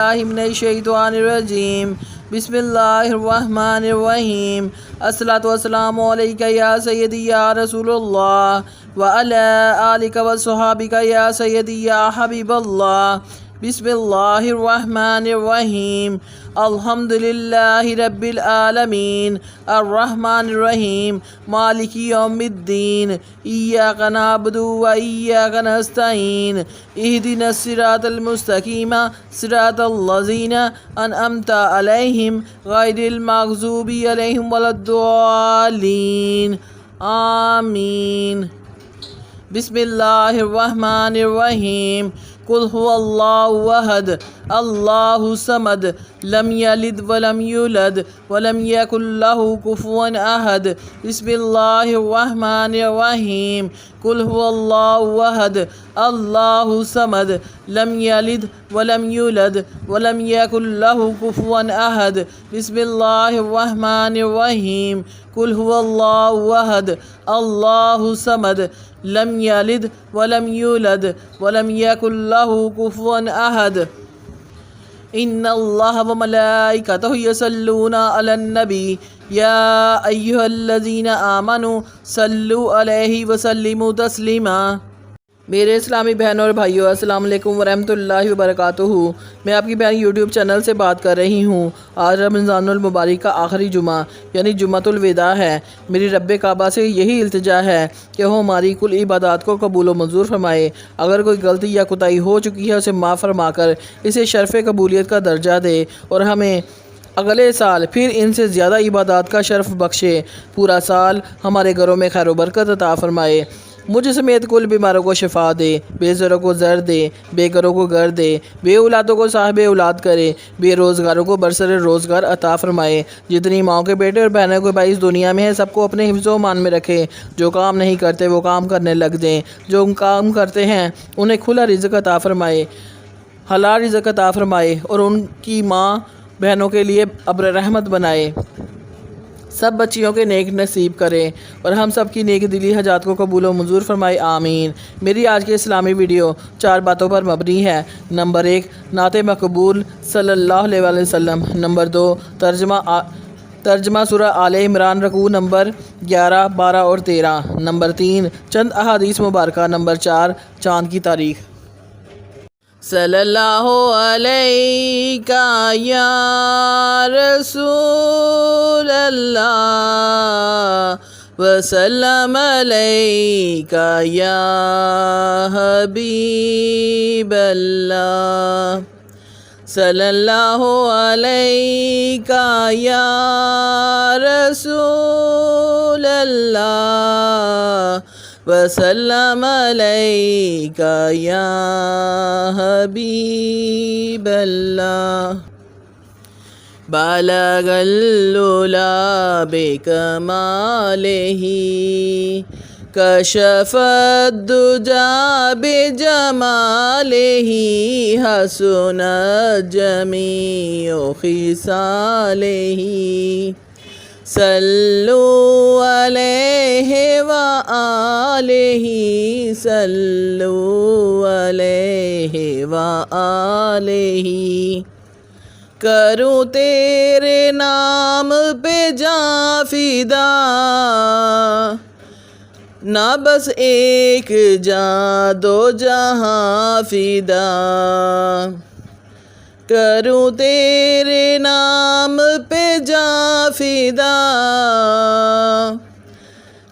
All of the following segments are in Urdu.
من الشیطان الرجیم بسم اللہ الرحمن الرحیم الصلاۃ والسلام علیک یا سیدی یا رسول اللہ وعلی آلک وصحابک یا سیدی یا حبیب اللہ بسم اللہ الرحمن الرحیم الحمد للہ رب العالمین الرحمن الرحیم مالک یوم الدین ایاک نعبد و ایاک نستعین اہدنا الصراط المستقیم صراط الذین انعمت علیہم غیر المغضوب علیہم ولا الضالین آمین بسم اللہ الرحمن الرحیم قل هو اللہ احد اللہ الصمد لم یلد ولم یولد ولم یکن له کفوا احد بسم اللہ الرحمن الرحیم قل هو اللہ احد اللہ الصمد لم یلد ولم یولد ولم یکن له کفوا احد بسم اللہ الرحمن الرحیم قل هو اللہ احد اللہ الصمد لم یلد ولم یولد ولم یکن له کفوا احد ان اللہ وملائکتہ یصلون علی النبی یا ایہا الذین آمنوا صلوا علیہ وسلموا تسلیما۔ میرے اسلامی بہنوں اور بھائیوں، السلام علیکم ورحمۃ اللہ وبرکاتہ۔ میں آپ کی بہن یوٹیوب چینل سے بات کر رہی ہوں۔ آج رمضان المبارک کا آخری جمعہ یعنی جمعۃ الوداع ہے۔ میری رب کعبہ سے یہی التجا ہے کہ وہ ہماری کل عبادات کو قبول و منظور فرمائے۔ اگر کوئی غلطی یا کوتاہی ہو چکی ہے اسے معاف فرما کر اسے شرف قبولیت کا درجہ دے اور ہمیں اگلے سال پھر ان سے زیادہ عبادات کا شرف بخشے۔ پورا سال ہمارے گھروں میں خیر و برکت عطا فرمائے۔ مجھ سمیت کل بیماروں کو شفا دے، بے زروں کو زر دے، بے گھروں کو گھر دے، بے اولادوں کو صاحب اولاد کرے، بے روزگاروں کو برسر روزگار عطا فرمائے۔ جتنی ماؤں کے بیٹے اور بہنوں کے بھائی اس دنیا میں ہیں سب کو اپنے حفظ و امان میں رکھے۔ جو کام نہیں کرتے وہ کام کرنے لگ دیں، جو کام کرتے ہیں انہیں کھلا رزق عطا فرمائے، حلال رزق عطا فرمائے اور ان کی ماں بہنوں کے لیے ابر رحمت بنائے۔ سب بچیوں کے نیک نصیب کرے اور ہم سب کی نیک دلی حاجات کو قبول و منظور فرمائے، آمین۔ میری آج کی اسلامی ویڈیو 4 باتوں پر مبنی ہے۔ نمبر 1 نعت مقبول صلی اللہ علیہ وآلہ وسلم۔ نمبر 2 ترجمہ سورہ آل عمران رکوع نمبر 11، 12 اور 13۔ نمبر 3 چند احادیث مبارکہ۔ نمبر 4 چاند کی تاریخ۔ صلی اللہ علیہ یا رسول اللہ وسلم علیہ یا حبیب اللہ صلی اللہ علیہ یا رسول اللہ وسلم علیک یا حبیب اللہ بلغ العلا بکمالہ کشف الدجی بجمالہ حسنت جمیع خصالہ صلو علیہ وآلہ صلو علیہ وآلہ کروں تیرے نام پہ جاں فدا نہ بس ایک جاں دو جہاں فدا کروں تیرے نام پہ جاں فدا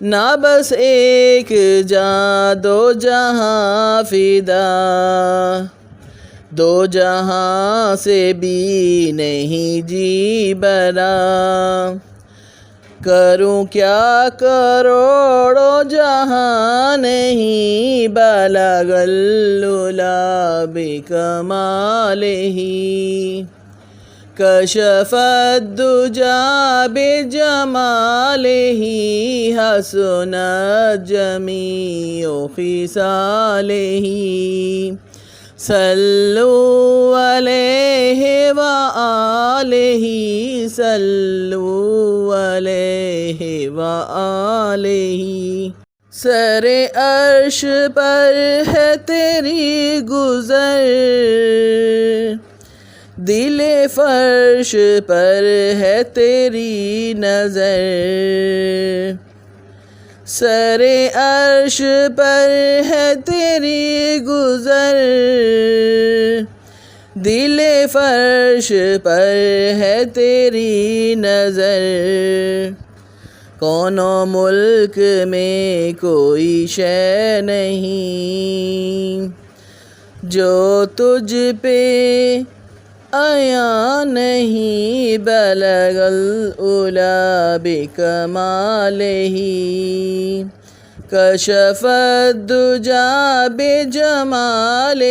نہ بس ایک جاں دو جہاں فدا دو جہاں سے بھی نہیں جی بنا کروں کیا کروڑوں جہاں نہیں بلغ العلا بکمالہ کشف الدجی بجمالہ حسنت جمیع خصالہ صلو علیہ وآلہ صلو علیہ وآلہ سر عرش پر ہے تیری گزر دل فرش پر ہے تیری نظر، سر عرش پر ہے تیری گزر، دل فرش پر ہے تیری نظر، کون ملک میں کوئی شے نہیں جو تجھ پہ عیاں نہیں، بلغ العلا بکمالہ، کشف الدجا بجمالہ،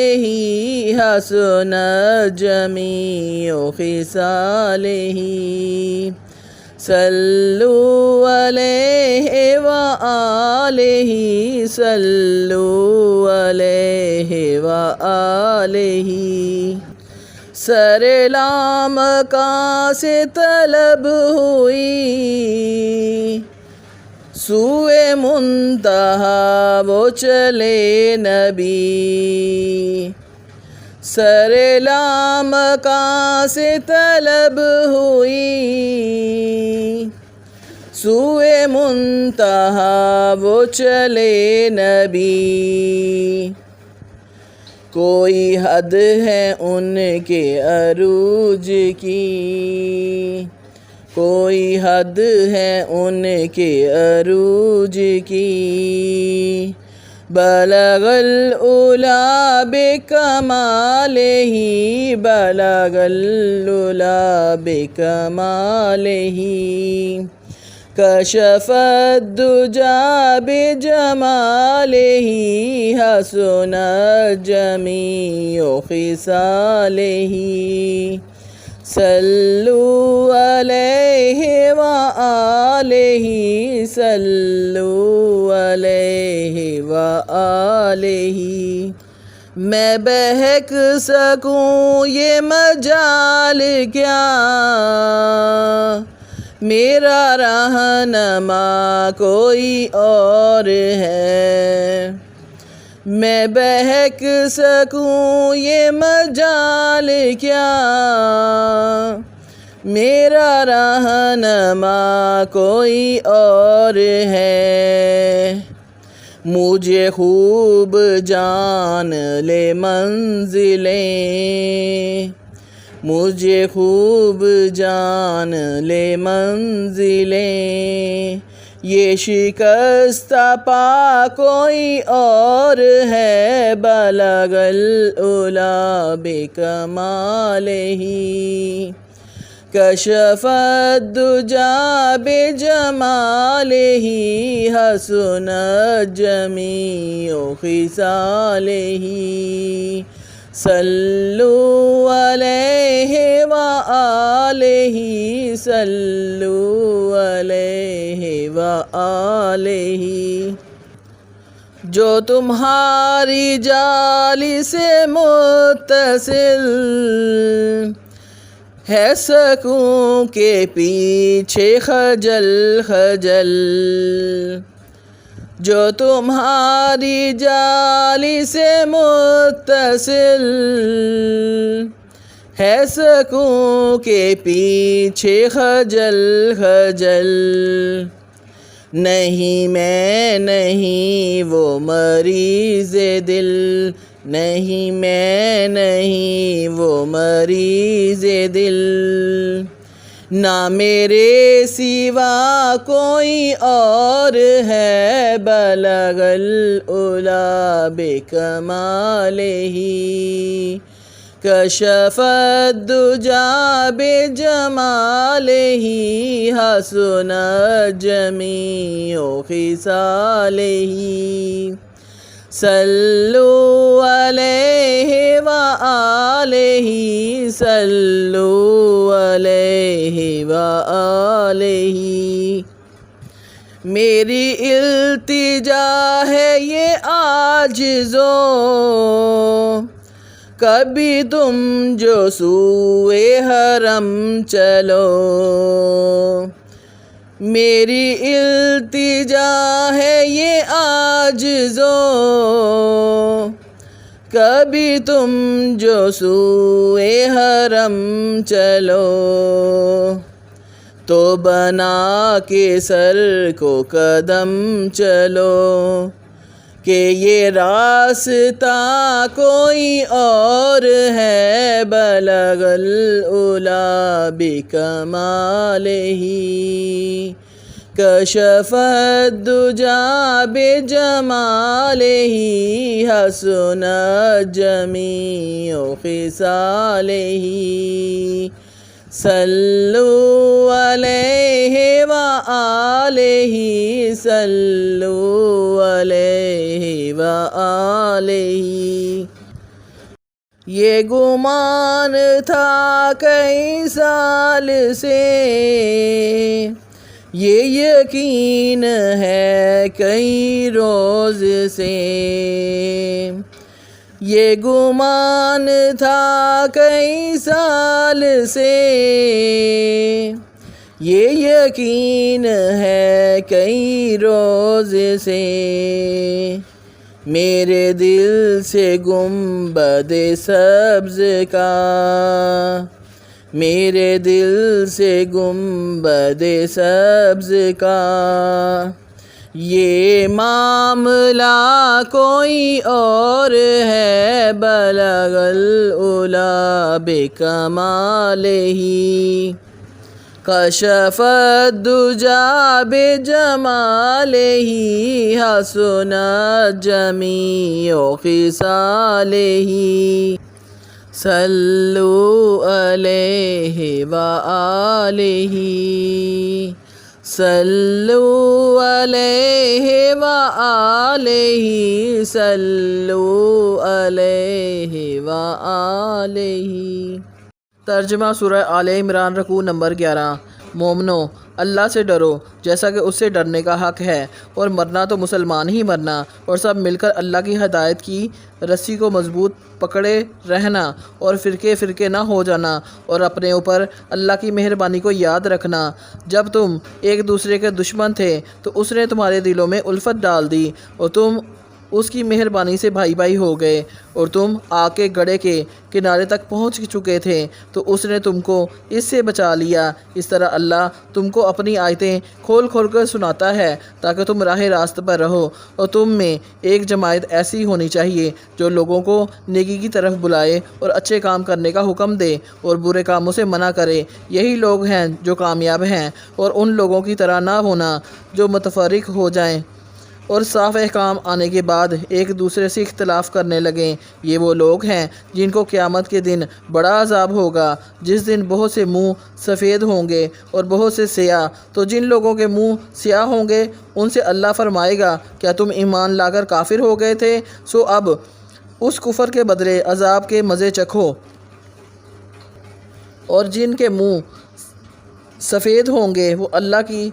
حسنت جمیع خصالہ، صلو علیہ وآلہ، صلو علیہ وآلہ، سر لام کہاں سے طلب ہوئی، سوئے منتہا وہ چلے نبی، سر لام کہاں سے طلب ہوئی، سوئے منتہا وہ چلے نبی، کوئی حد ہے ان کے عروج کی، کوئی حد ہے ان کے عروج کی، بلغ العلا بکمالہ، بلغ العلا بکمالہ، کشف الدجا بجمالہ، حسنت جمیع خصالہ، صلو علیہ وآلہ، صلو علیہ وآلہ، میں بہک سکوں یہ مجال کیا، میرا رہنما کوئی اور ہے، میں بہک سکوں یہ مجال کیا، میرا رہنما کوئی اور ہے، مجھے خوب جان لے منزلیں، مجھے خوب جان لے منزلیں، یہ شکستہ پا کوئی اور ہے، بلغ العلا بکمالہ، کشف الدجا بجمالہ، حسنت جمیع خصالہ، صلو علیہ وآلہ، صلو علیہ وآلہ، جو تمہاری جالی سے متصل ہے، سکوں کے پیچھے خجل خجل، جو تمہاری جالی سے متصل ہے، سکوں کے پیچھے خجل خجل، نہیں میں نہیں وہ مریض دل، نہیں میں نہیں وہ مریض دل، نہ میرے سوا کوئی اور ہے، بلغ العلا بکمالہ، کشف الدجا بجمالہ، حسنت جمیع خصالہ، صلو علیہ وآلہ، صلو علیہ وآلہ، میری التجا ہے یہ عاجزوں، کبھی تم جو سوئے حرم چلو، میری التجا ہے یہ عاجزوں، کبھی تم جو سوئے حرم چلو تو بنا کے سر کو قدم چلو کہ یہ راستہ کوئی اور ہے بلغ العلا بکمالہ کشف الدجا بجمالہ حسنت جمیع خصالہ صلو علیہ وآلہ صلو علیہ وآلہ۔ یہ گمان تھا کئی سال سے، یہ یقین ہے کئی روز سے، یہ گمان تھا کئی سال سے، یہ یقین ہے کئی روز سے، میرے دل سے گنبد سبز کا، میرے دل سے گنبد سبز کا، یہ معاملہ کوئی اور ہے بلغ العلا بکمالہ کشف الدجا بجمالہ حسنت جمیع خصالہ صلو علیہ وآلہ صلو علیہ وآلہ صلو علیہ وآلہ۔ ترجمہ سورہ آل عمران رکوع نمبر 11۔ مومنو، اللہ سے ڈرو جیسا کہ اس سے ڈرنے کا حق ہے، اور مرنا تو مسلمان ہی مرنا، اور سب مل کر اللہ کی ہدایت کی رسی کو مضبوط پکڑے رہنا، اور فرقے فرقے نہ ہو جانا، اور اپنے اوپر اللہ کی مہربانی کو یاد رکھنا۔ جب تم ایک دوسرے کے دشمن تھے تو اس نے تمہارے دلوں میں الفت ڈال دی، اور تم اس کی مہربانی سے بھائی بھائی ہو گئے، اور تم آگ کے گڑھے کے کنارے تک پہنچ چکے تھے تو اس نے تم کو اس سے بچا لیا۔ اس طرح اللہ تم کو اپنی آیتیں کھول کھول کر سناتا ہے تاکہ تم راہ راست پر رہو، اور تم میں ایک جماعت ایسی ہونی چاہیے جو لوگوں کو نیکی کی طرف بلائے اور اچھے کام کرنے کا حکم دے اور برے کاموں سے منع کرے۔ یہی لوگ ہیں جو کامیاب ہیں، اور ان لوگوں کی طرح نہ ہونا جو متفرق ہو جائیں اور صاف احکام آنے کے بعد ایک دوسرے سے اختلاف کرنے لگیں۔ یہ وہ لوگ ہیں جن کو قیامت کے دن بڑا عذاب ہوگا، جس دن بہت سے منہ سفید ہوں گے اور بہت سے سیاہ۔ تو جن لوگوں کے منہ سیاہ ہوں گے ان سے اللہ فرمائے گا، کیا تم ایمان لا کر کافر ہو گئے تھے؟ سو اب اس کفر کے بدلے عذاب کے مزے چکھو۔ اور جن کے منہ سفید ہوں گے وہ اللہ کی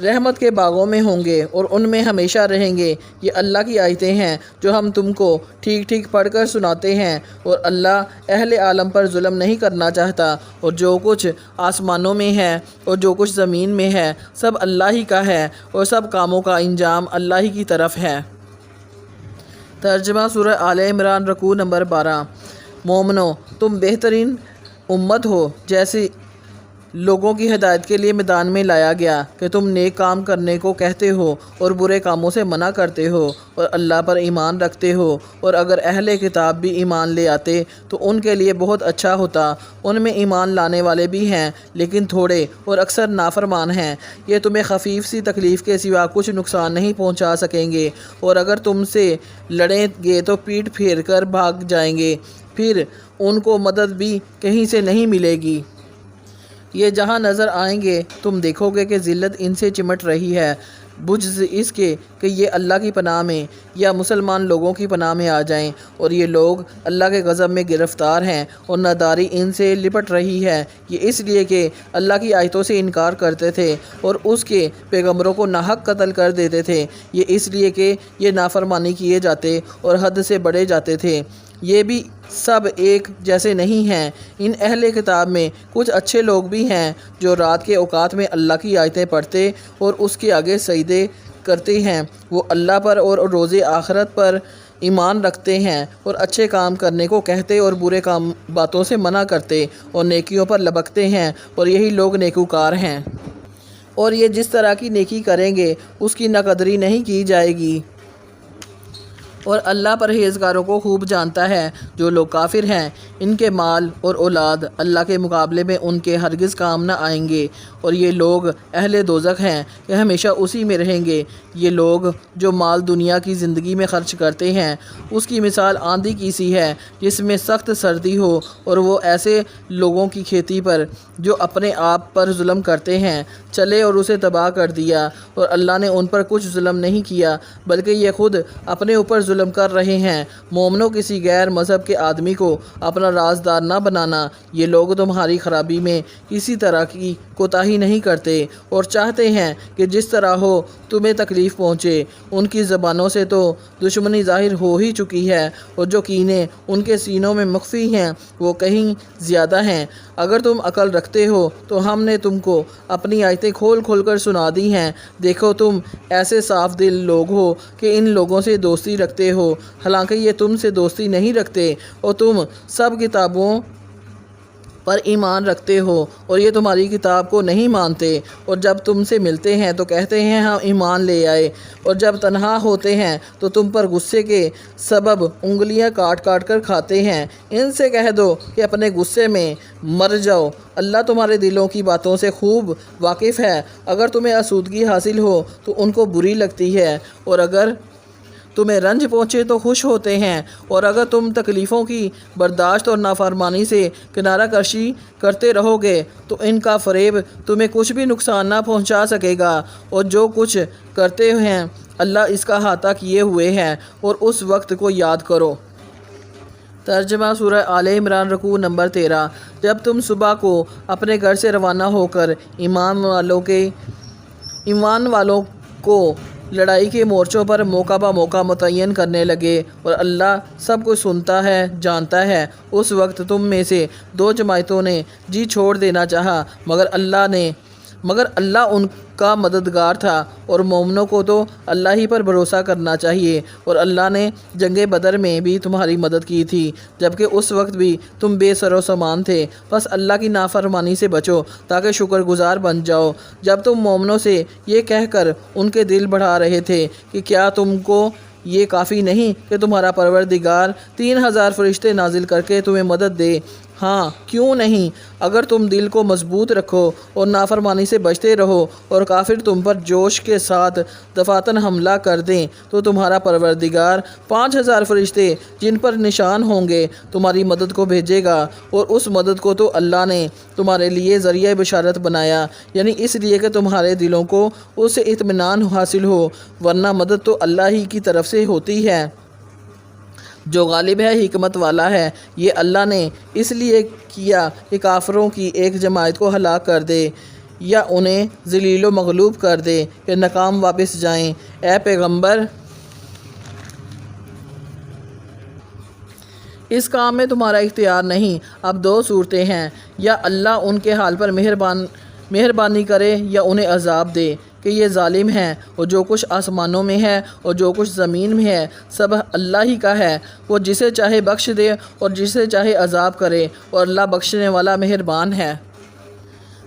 رحمت کے باغوں میں ہوں گے اور ان میں ہمیشہ رہیں گے۔ یہ اللہ کی آیتیں ہیں جو ہم تم کو ٹھیک ٹھیک پڑھ کر سناتے ہیں، اور اللہ اہل عالم پر ظلم نہیں کرنا چاہتا، اور جو کچھ آسمانوں میں ہے اور جو کچھ زمین میں ہے سب اللہ ہی کا ہے، اور سب کاموں کا انجام اللہ ہی کی طرف ہے۔ ترجمہ سورہ آل عمران رکوع نمبر 12۔ مومنو، تم بہترین امت ہو جیسے لوگوں کی ہدایت کے لیے میدان میں لایا گیا کہ تم نیک کام کرنے کو کہتے ہو اور برے کاموں سے منع کرتے ہو اور اللہ پر ایمان رکھتے ہو، اور اگر اہل کتاب بھی ایمان لے آتے تو ان کے لیے بہت اچھا ہوتا۔ ان میں ایمان لانے والے بھی ہیں لیکن تھوڑے اور اکثر نافرمان ہیں۔ یہ تمہیں خفیف سی تکلیف کے سوا کچھ نقصان نہیں پہنچا سکیں گے، اور اگر تم سے لڑیں گے تو پیٹھ پھیر کر بھاگ جائیں گے، پھر ان کو مدد بھی کہیں سے نہیں ملے گی۔ یہ جہاں نظر آئیں گے تم دیکھو گے کہ ذلت ان سے چمٹ رہی ہے، بجز اس کے کہ یہ اللہ کی پناہ میں یا مسلمان لوگوں کی پناہ میں آ جائیں، اور یہ لوگ اللہ کے غضب میں گرفتار ہیں اور ناداری ان سے لپٹ رہی ہے۔ یہ اس لیے کہ اللہ کی آیتوں سے انکار کرتے تھے اور اس کے پیغمبروں کو ناحق قتل کر دیتے تھے۔ یہ اس لیے کہ یہ نافرمانی کیے جاتے اور حد سے بڑھے جاتے تھے۔ یہ بھی سب ایک جیسے نہیں ہیں۔ ان اہل کتاب میں کچھ اچھے لوگ بھی ہیں جو رات کے اوقات میں اللہ کی آیتیں پڑھتے اور اس کے آگے سجدے کرتے ہیں۔ وہ اللہ پر اور روز آخرت پر ایمان رکھتے ہیں اور اچھے کام کرنے کو کہتے اور برے باتوں سے منع کرتے اور نیکیوں پر لبکتے ہیں، اور یہی لوگ نیکوکار ہیں۔ اور یہ جس طرح کی نیکی کریں گے اس کی ناقدری نہیں کی جائے گی۔ اور اللہ پرہیزگاروں کو خوب جانتا ہے۔ جو لوگ کافر ہیں ان کے مال اور اولاد اللہ کے مقابلے میں ان کے ہرگز کام نہ آئیں گے، اور یہ لوگ اہل دوزخ ہیں کہ ہمیشہ اسی میں رہیں گے۔ یہ لوگ جو مال دنیا کی زندگی میں خرچ کرتے ہیں اس کی مثال آندھی کی سی ہے جس میں سخت سردی ہو، اور وہ ایسے لوگوں کی کھیتی پر جو اپنے آپ پر ظلم کرتے ہیں چلے اور اسے تباہ کر دیا، اور اللہ نے ان پر کچھ ظلم نہیں کیا بلکہ یہ خود اپنے اوپر ظلم کر رہے ہیں۔ مومنوں، کسی غیر مذہب کے آدمی کو اپنا رازدار نہ بنانا۔ یہ لوگ تمہاری خرابی میں کسی طرح کی کوتاہی نہیں کرتے اور چاہتے ہیں کہ جس طرح ہو تمہیں تکلیف پہنچے۔ ان کی زبانوں سے تو دشمنی ظاہر ہو ہی چکی ہے، اور جو کینے ان کے سینوں میں مخفی ہیں وہ کہیں زیادہ ہیں۔ اگر تم عقل رکھتے ہو تو ہم نے تم کو اپنی آیتیں کھول کھول کر سنا دی ہیں۔ دیکھو تم ایسے صاف دل لوگ ہو کہ ان لوگوں سے دوستی رکھتے ہو، حالانکہ یہ تم سے دوستی نہیں رکھتے، اور تم سب کتابوں پر ایمان رکھتے ہو اور یہ تمہاری کتاب کو نہیں مانتے، اور جب تم سے ملتے ہیں تو کہتے ہیں ہم ایمان لے آئے، اور جب تنہا ہوتے ہیں تو تم پر غصے کے سبب انگلیاں کاٹ کاٹ کر کھاتے ہیں۔ ان سے کہہ دو کہ اپنے غصے میں مر جاؤ، اللہ تمہارے دلوں کی باتوں سے خوب واقف ہے۔ اگر تمہیں آسودگی حاصل ہو تو ان کو بری لگتی ہے، اور اگر تمہیں رنج پہنچے تو خوش ہوتے ہیں، اور اگر تم تکلیفوں کی برداشت اور نافرمانی سے کنارہ کشی کرتے رہو گے تو ان کا فریب تمہیں کچھ بھی نقصان نہ پہنچا سکے گا، اور جو کچھ کرتے ہیں اللہ اس کا احاطہ کیے ہوئے ہے۔ اور اس وقت کو یاد کرو۔ ترجمہ سورہ آل عمران رکوع نمبر 13۔ جب تم صبح کو اپنے گھر سے روانہ ہو کر ایمان والوں کو لڑائی کے مورچوں پر موقع بہ موقع متعین کرنے لگے، اور اللہ سب کچھ سنتا ہے، جانتا ہے، اس وقت تم میں سے دو جماعتوں نے جی چھوڑ دینا چاہا، مگر اللہ ان کا مددگار تھا، اور مومنوں کو تو اللہ ہی پر بھروسہ کرنا چاہیے۔ اور اللہ نے جنگ بدر میں بھی تمہاری مدد کی تھی جبکہ اس وقت بھی تم بے سر و سامان تھے، بس اللہ کی نافرمانی سے بچو تاکہ شکر گزار بن جاؤ۔ جب تم مومنوں سے یہ کہہ کر ان کے دل بڑھا رہے تھے کہ کیا تم کو یہ کافی نہیں کہ تمہارا پروردگار 3000 فرشتے نازل کر کے تمہیں مدد دے؟ ہاں، کیوں نہیں؟ اگر تم دل کو مضبوط رکھو اور نافرمانی سے بچتے رہو اور کافر تم پر جوش کے ساتھ دفاتن حملہ کر دیں تو تمہارا پروردگار 5000 فرشتے جن پر نشان ہوں گے تمہاری مدد کو بھیجے گا، اور اس مدد کو تو اللہ نے تمہارے لیے ذریعہ بشارت بنایا، یعنی اس لیے کہ تمہارے دلوں کو اس سے اطمینان حاصل ہو، ورنہ مدد تو اللہ ہی کی طرف سے ہوتی ہے جو غالب ہے، حکمت والا ہے۔ یہ اللہ نے اس لیے کیا کہ کافروں کی ایک جماعت کو ہلاک کر دے یا انہیں ذلیل و مغلوب کر دے کہ ناکام واپس جائیں۔ اے پیغمبر، اس کام میں تمہارا اختیار نہیں۔ اب دو صورتیں ہیں، یا اللہ ان کے حال پر مہربانی کرے یا انہیں عذاب دے کہ یہ ظالم ہیں، اور جو کچھ آسمانوں میں ہے اور جو کچھ زمین میں ہے سب اللہ ہی کا ہے، وہ جسے چاہے بخش دے اور جسے چاہے عذاب کرے، اور اللہ بخشنے والا مہربان ہے۔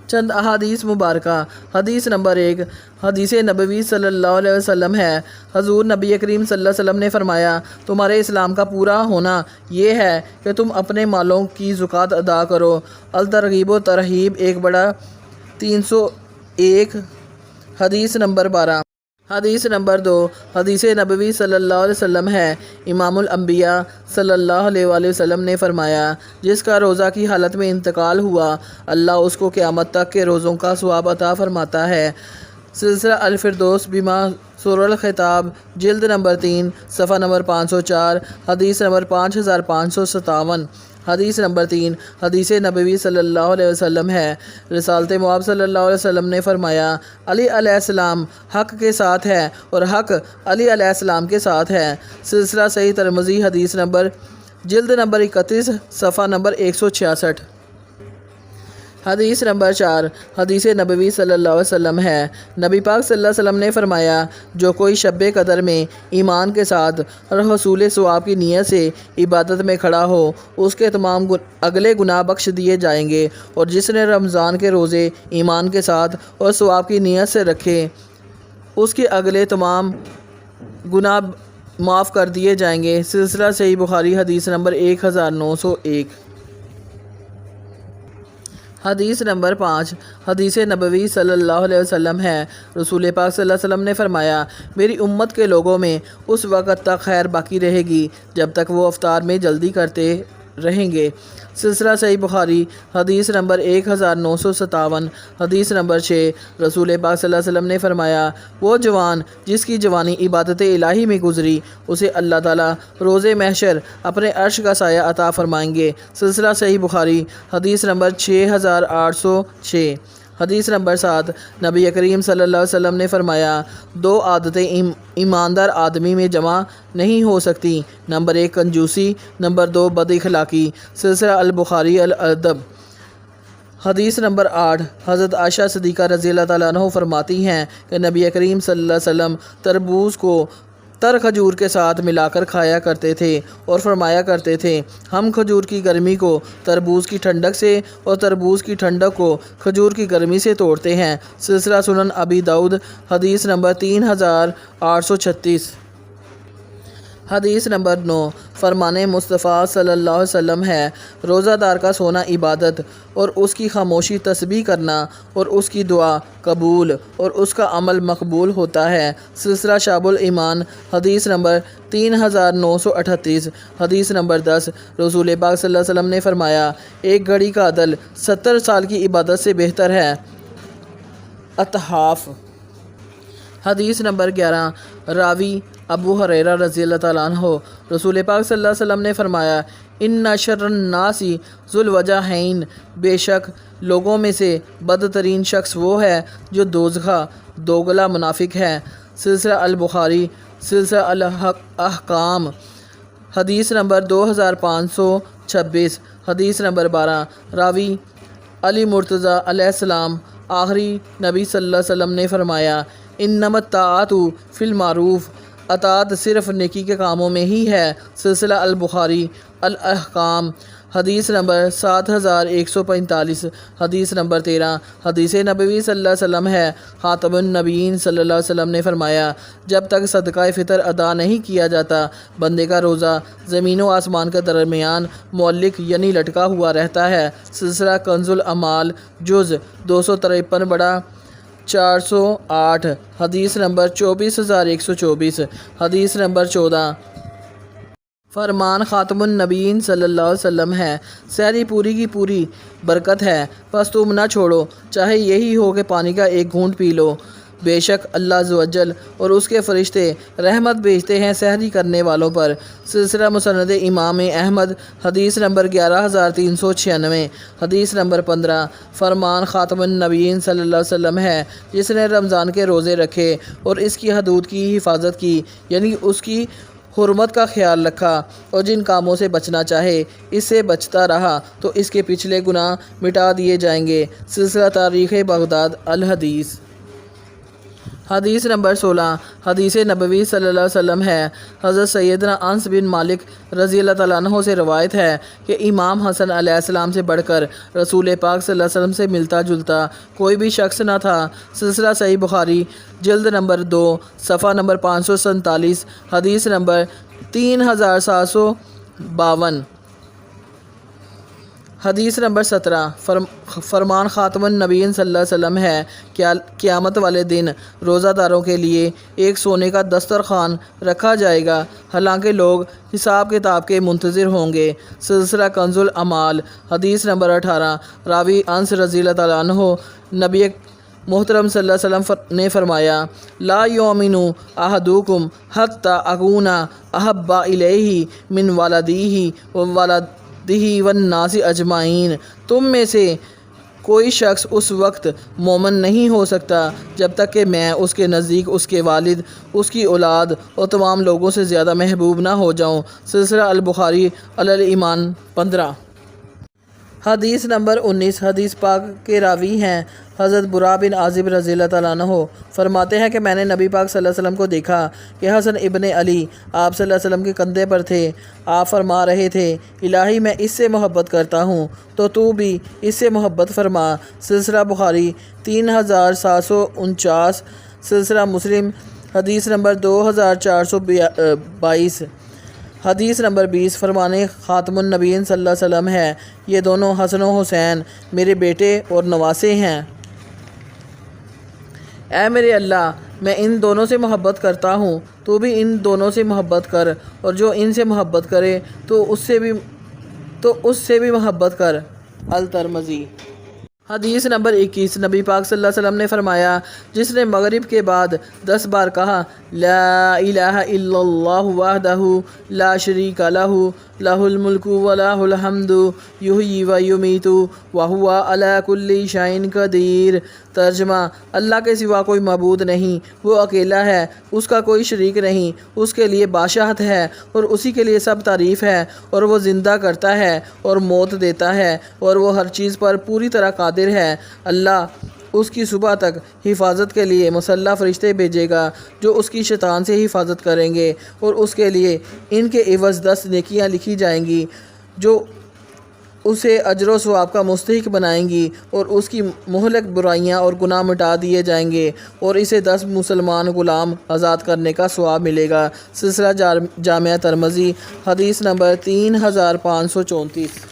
چند احادیث مبارکہ۔ حدیث نمبر 1، حدیث نبوی صلی اللہ علیہ وسلم ہے۔ حضور نبی کریم صلی اللہ علیہ وسلم نے فرمایا، تمہارے اسلام کا پورا ہونا یہ ہے کہ تم اپنے مالوں کی زکوٰۃ ادا کرو۔ الترغیب و ترہیب 1/301۔ حدیث نمبر 12۔ حدیث نمبر 2، حدیث نبوی صلی اللہ علیہ وسلم ہے۔ امام الانبیاء صلی اللہ علیہ وآلہ وسلم نے فرمایا، جس کا روزہ کی حالت میں انتقال ہوا اللہ اس کو قیامت تک کے روزوں کا ثواب عطا فرماتا ہے۔ سلسلہ الفردوس بما سور الخطاب، جلد نمبر 3، صفحہ نمبر 504، حدیث نمبر 5557۔ حدیث نمبر 3، حدیث نبوی صلی اللہ علیہ وسلم ہے۔ رسالت مآب صلی اللہ علیہ وسلم نے فرمایا، علی علیہ السلام حق کے ساتھ ہے اور حق علی علیہ السلام کے ساتھ ہے۔ سلسلہ صحیح ترمذی، حدیث نمبر جلد نمبر 31، صفحہ نمبر 166۔ حدیث نمبر 4 حدیث نبوی صلی اللہ علیہ وسلم ہے۔ نبی پاک صلی اللہ علیہ وسلم نے فرمایا، جو کوئی شب قدر میں ایمان کے ساتھ اور حصول ثواب کی نیت سے عبادت میں کھڑا ہو، اس کے تمام اگلے گناہ بخش دیے جائیں گے، اور جس نے رمضان کے روزے ایمان کے ساتھ اور ثواب کی نیت سے رکھے، اس کے اگلے تمام گناہ معاف کر دیے جائیں گے۔ سلسلہ صحیح بخاری حدیث نمبر 1901۔ حدیث نمبر 5 حدیث نبوی صلی اللہ علیہ وسلم ہے۔ رسول پاک صلی اللہ علیہ وسلم نے فرمایا، میری امت کے لوگوں میں اس وقت تک خیر باقی رہے گی جب تک وہ افطار میں جلدی کرتے رہیں گے۔ سلسلہ صحیح بخاری حدیث نمبر 1957۔ حدیث نمبر 6 رسول پاک صلی اللہ علیہ وسلم نے فرمایا، وہ جوان جس کی جوانی عبادت الہی میں گزری، اسے اللہ تعالیٰ روز محشر اپنے عرش کا سایہ عطا فرمائیں گے۔ سلسلہ صحیح بخاری حدیث نمبر 6806۔ حدیث نمبر 7 نبی کریم صلی اللہ علیہ وسلم نے فرمایا، دو عادتیں ایماندار آدمی میں جمع نہیں ہو سکتی، نمبر 1 کنجوسی، نمبر 2 بد اخلاقی۔ سلسلہ البخاری الادب حدیث نمبر 8 حضرت عائشہ صدیقہ رضی اللہ تعالیٰ عنہ فرماتی ہیں کہ نبی کریم صلی اللہ علیہ وسلم تربوز کو تر کھجور کے ساتھ ملا کر کھایا کرتے تھے اور فرمایا کرتے تھے، ہم کھجور کی گرمی کو تربوز کی ٹھنڈک سے اور تربوز کی ٹھنڈک کو کھجور کی گرمی سے توڑتے ہیں۔ سلسلہ سنن ابی داؤد حدیث نمبر 3836۔ حدیث نمبر 9 فرمان مصطفیٰ صلی اللہ علیہ وسلم ہے، روزہ دار کا سونا عبادت اور اس کی خاموشی تسبیح کرنا اور اس کی دعا قبول اور اس کا عمل مقبول ہوتا ہے۔ سلسلہ شعب الایمان حدیث نمبر 3938۔ حدیث نمبر 10 رسول پاک صلی اللہ علیہ وسلم نے فرمایا، ایک گھڑی کا عدل 70 سال کی عبادت سے بہتر ہے۔ اطحاف حدیث نمبر 11 راوی ابو ہریرہ رضی اللہ تعالیٰ عنہ رسول پاک صلی اللہ علیہ وسلم نے فرمایا، ان شر الناس ذو الوجہین، بے شک لوگوں میں سے بدترین شخص وہ ہے جو دوزخہ دوگلا منافق ہے۔ سلسلہ البخاری سلسلہ الاحکام حدیث نمبر 2526۔ حدیث نمبر 12 راوی علی مرتضیٰ علیہ السلام آخری نبی صلی اللہ علیہ وسلم نے فرمایا، انما الطاعۃ فی المعروف، اطاعت صرف نیکی کے کاموں میں ہی ہے۔ سلسلہ البخاری الاحکام حدیث نمبر 7145۔ حدیث نمبر 13 حدیث نبوی صلی اللہ علیہ وسلم ہے، خاتم النبیین صلی اللہ علیہ وسلم نے فرمایا، جب تک صدقہ فطر ادا نہیں کیا جاتا، بندے کا روزہ زمین و آسمان کے درمیان معلق یعنی لٹکا ہوا رہتا ہے۔ سلسلہ کنز الاعمال جز 253 بڑا 408۔ حدیث نمبر 24124۔ حدیث نمبر 14 فرمان خاتم النبیین صلی اللہ علیہ وسلم ہے، سحری پوری کی پوری برکت ہے، پس تم نہ چھوڑو، چاہے یہی ہو کہ پانی کا ایک گھونٹ پی لو۔ بے شک اللہ عز و جل اور اس کے فرشتے رحمت بھیجتے ہیں سحری کرنے والوں پر۔ سلسلہ مسند امام احمد حدیث نمبر 11396۔ حدیث نمبر 15 فرمان خاتم النبیین صلی اللہ علیہ وسلم ہے، جس نے رمضان کے روزے رکھے اور اس کی حدود کی حفاظت کی، یعنی اس کی حرمت کا خیال رکھا، اور جن کاموں سے بچنا چاہے اس سے بچتا رہا، تو اس کے پچھلے گناہ مٹا دیے جائیں گے۔ سلسلہ تاریخ بغداد الحدیث حدیث نمبر 16 حدیث نبوی صلی اللہ علیہ وسلم ہے، حضرت سیدنا انس بن مالک رضی اللہ تعالیٰ عنہ سے روایت ہے کہ امام حسن علیہ السلام سے بڑھ کر رسول پاک صلی اللہ علیہ وسلم سے ملتا جلتا کوئی بھی شخص نہ تھا۔ سلسلہ صحیح بخاری جلد نمبر 2 صفحہ نمبر 547۔ حدیث نمبر 3752۔ حدیث نمبر 17 فرمان خاتم النبیین صلی اللہ علیہ وسلم ہے، قیامت والے دن روزہ داروں کے لیے ایک سونے کا دسترخوان رکھا جائے گا، حالانکہ لوگ حساب کتاب کے منتظر ہوں گے۔ سلسلہ کنز الاعمال حدیث نمبر 18 راوی انس رضی اللہ تعالیٰ عنہ نبی محترم صلی اللہ علیہ وسلم نے فرمایا، لا یؤمن احدکم حتی اکون احب الیہ من والدیہ وولدہ والناس اجمعین، تم میں سے کوئی شخص اس وقت مومن نہیں ہو سکتا جب تک کہ میں اس کے نزدیک اس کے والد، اس کی اولاد اور تمام لوگوں سے زیادہ محبوب نہ ہو جاؤں۔ سلسلہ البخاری علی الایمان 15۔ حدیث نمبر 19۔ حدیث پاک کے راوی ہیں حضرت برا بن عازب رضی اللہ تعالیٰ عنہ، فرماتے ہیں کہ میں نے نبی پاک صلی اللہ علیہ وسلم کو دیکھا کہ حسن ابن علی آپ صلی اللہ علیہ وسلم کے کندھے پر تھے۔ آپ فرما رہے تھے، الہی میں اس سے محبت کرتا ہوں تو بھی اس سے محبت فرما۔ سلسلہ بخاری 3749، سلسلہ مسلم حدیث نمبر 2422۔ حدیث نمبر 20۔ فرمانے خاتم النبیین صلی اللہ علیہ وسلم ہے، یہ دونوں حسن و حسین میرے بیٹے اور نواسے ہیں۔ اے میرے اللہ، میں ان دونوں سے محبت کرتا ہوں، تو بھی ان دونوں سے محبت کر، اور جو ان سے محبت کرے تو اس سے بھی محبت کر۔ الترمذی۔ حدیث نمبر 21۔ نبی پاک صلی اللہ علیہ وسلم نے فرمایا، جس نے مغرب کے بعد 10 بار کہا لا الہ الا اللہ وحدہ لا شریک لہ لہ الملک و لہ الحمد یحیی و یمیت وہو علی کل شیء قدیر۔ ترجمہ: اللہ کے سوا کوئی معبود نہیں، وہ اکیلا ہے، اس کا کوئی شریک نہیں، اس کے لیے بادشاہت ہے اور اسی کے لیے سب تعریف ہے، اور وہ زندہ کرتا ہے اور موت دیتا ہے، اور وہ ہر چیز پر پوری طرح قادر ہے۔ اللہ اس کی صبح تک حفاظت کے لیے مسلح فرشتے بھیجے گا جو اس کی شیطان سے حفاظت کریں گے، اور اس کے لیے ان کے عوض 10 نیکیاں لکھی جائیں گی جو اسے اجر و ثواب کا مستحق بنائیں گی، اور اس کی مہلک برائیاں اور گناہ مٹا دیے جائیں گے، اور اسے 10 مسلمان غلام آزاد کرنے کا ثواب ملے گا۔ سلسلہ جامعہ ترمذی حدیث نمبر 3534۔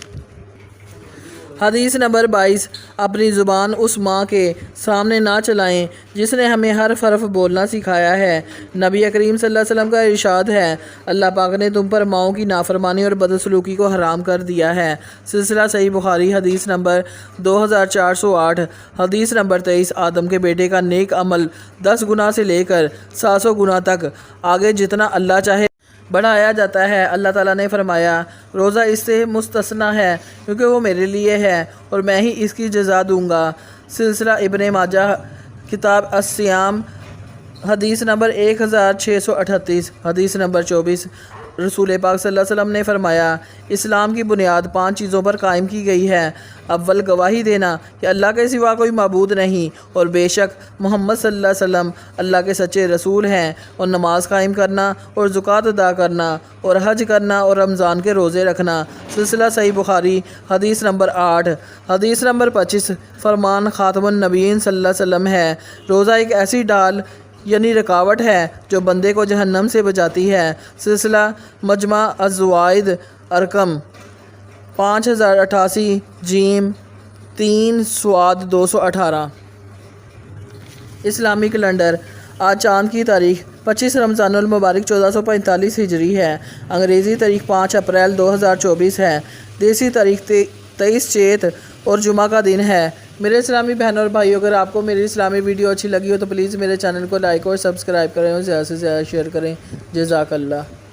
حدیث نمبر 22۔ اپنی زبان اس ماں کے سامنے نہ چلائیں جس نے ہمیں حرف حرف بولنا سکھایا ہے۔ نبی کریم صلی اللہ علیہ وسلم کا ارشاد ہے، اللہ پاک نے تم پر ماؤں کی نافرمانی اور بدسلوکی کو حرام کر دیا ہے۔ سلسلہ صحیح بخاری حدیث نمبر 2408۔ حدیث نمبر 23۔ آدم کے بیٹے کا نیک عمل 10 گنا سے لے کر 700 گنا تک آگے جتنا اللہ چاہے بڑھایا جاتا ہے۔ اللہ تعالیٰ نے فرمایا، روزہ اس سے مستثنیٰ ہے کیونکہ وہ میرے لیے ہے اور میں ہی اس کی جزا دوں گا۔ سلسلہ ابن ماجہ کتاب الصیام حدیث نمبر 1638۔ حدیث نمبر 24۔ رسول پاک صلی اللہ علیہ وسلم نے فرمایا، اسلام کی بنیاد 5 چیزوں پر قائم کی گئی ہے۔ اول، گواہی دینا کہ اللہ کے سوا کوئی معبود نہیں اور بے شک محمد صلی اللہ علیہ وسلم اللہ کے سچے رسول ہیں، اور نماز قائم کرنا اور زکوٰۃ ادا کرنا اور حج کرنا اور رمضان کے روزے رکھنا۔ سلسلہ صحیح بخاری حدیث نمبر 8۔ حدیث نمبر 25۔ فرمان خاتم النبیین صلی اللہ علیہ وسلم ہے، روزہ ایک ایسی ڈال یعنی رکاوٹ ہے جو بندے کو جہنم سے بچاتی ہے۔ سلسلہ مجمع الزوائد ارقم 5088 جیم 3 سواد 218۔ اسلامی کیلنڈر۔ آج چاند کی تاریخ 25 رمضان المبارک 1445 ہجری ہے۔ انگریزی تاریخ 5 اپریل 2024 ہے۔ دیسی تاریخ 23 چیت اور جمعہ کا دن ہے۔ میرے اسلامی بہنوں اور بھائیوں، اگر آپ کو میری اسلامی ویڈیو اچھی لگی ہو تو پلیز میرے چینل کو لائک اور سبسکرائب کریں اور زیادہ سے زیادہ شیئر کریں۔ جزاک اللہ۔